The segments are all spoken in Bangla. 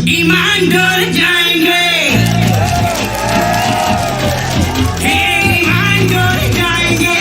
ईमान डर जाएंगे ईमान डर जाएंगे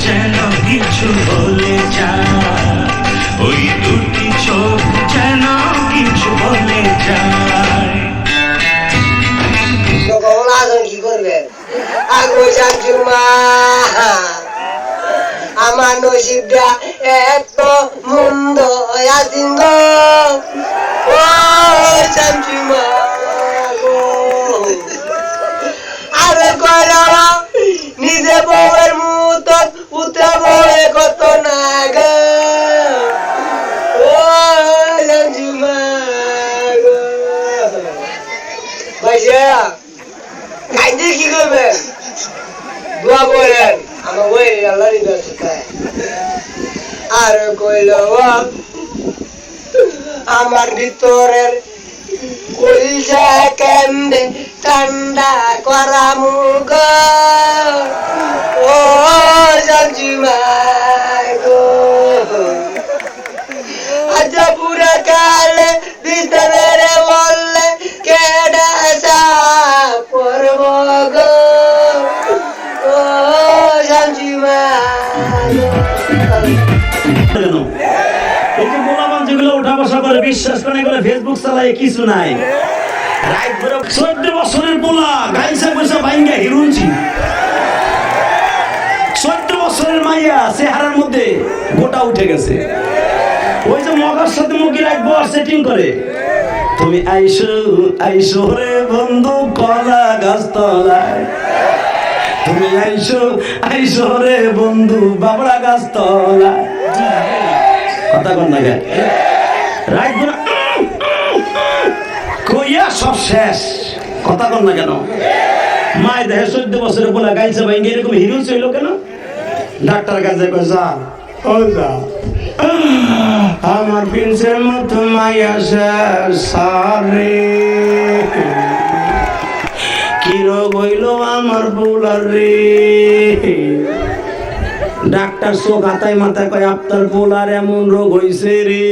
যেন কিছু বলে যায় ওই দুটি চোখ যেন কিছু বলে যায় কি করবে আমার নসিবটা এত মন্দ আসিন গো ও শান্তিমা আরে কয়রা নিজে বউয়ের মতন উঠে বলে কত না গো ও শান্তিমা গো ভাইয়া কাইন্দি কি করবে দোয়া করেন আমার ওই আল্লাহ রিবাসিকায় আর কইল আমার ভিতরের কইজা কেমনে ঠান্ডা করা মুগ ও শান্তিমা গো আজ পুরা কালে ভিতরে বললে কেডা পড়ব গো ও শান্তিমা এই যে মোলামান যেগুলো উঠা বসা করে বিশ্বাস করে এগুলো ফেসবুক চালায় কিছু নাই রাত ভরে 14 বছরের পোলা গাইসা বসে ভাঙ্গা হিরুনছি 14 বছরের মাইয়া চেহারার মধ্যে গোটা উঠে গেছে ওই যে মগার সাথে মুখি রাখবো আর সেটিং করে তুমি আইসো আইসো রে বন্ধু কলা গাছ তলায় তুমি আইসো আইসো রে বন্ধু বাবড়া গাছ তলায় কথা কন না গে রাইট বলে কইয়া সব শেষ কথা কন না কেন মায় দেহে 14 বছরে বলা গাইছে ভাই এরকম হিরো ছিল কেন ডাক্তার কাছে কই যা ও যা আমার প্রিন্সের মতো মাইয়া শেষ সারে কি রোগ হইল আমার বউলার রে ডাক্তার চোখ হাতায় মাথায় কয় আপনার বউলার এমন রোগ হইছে রে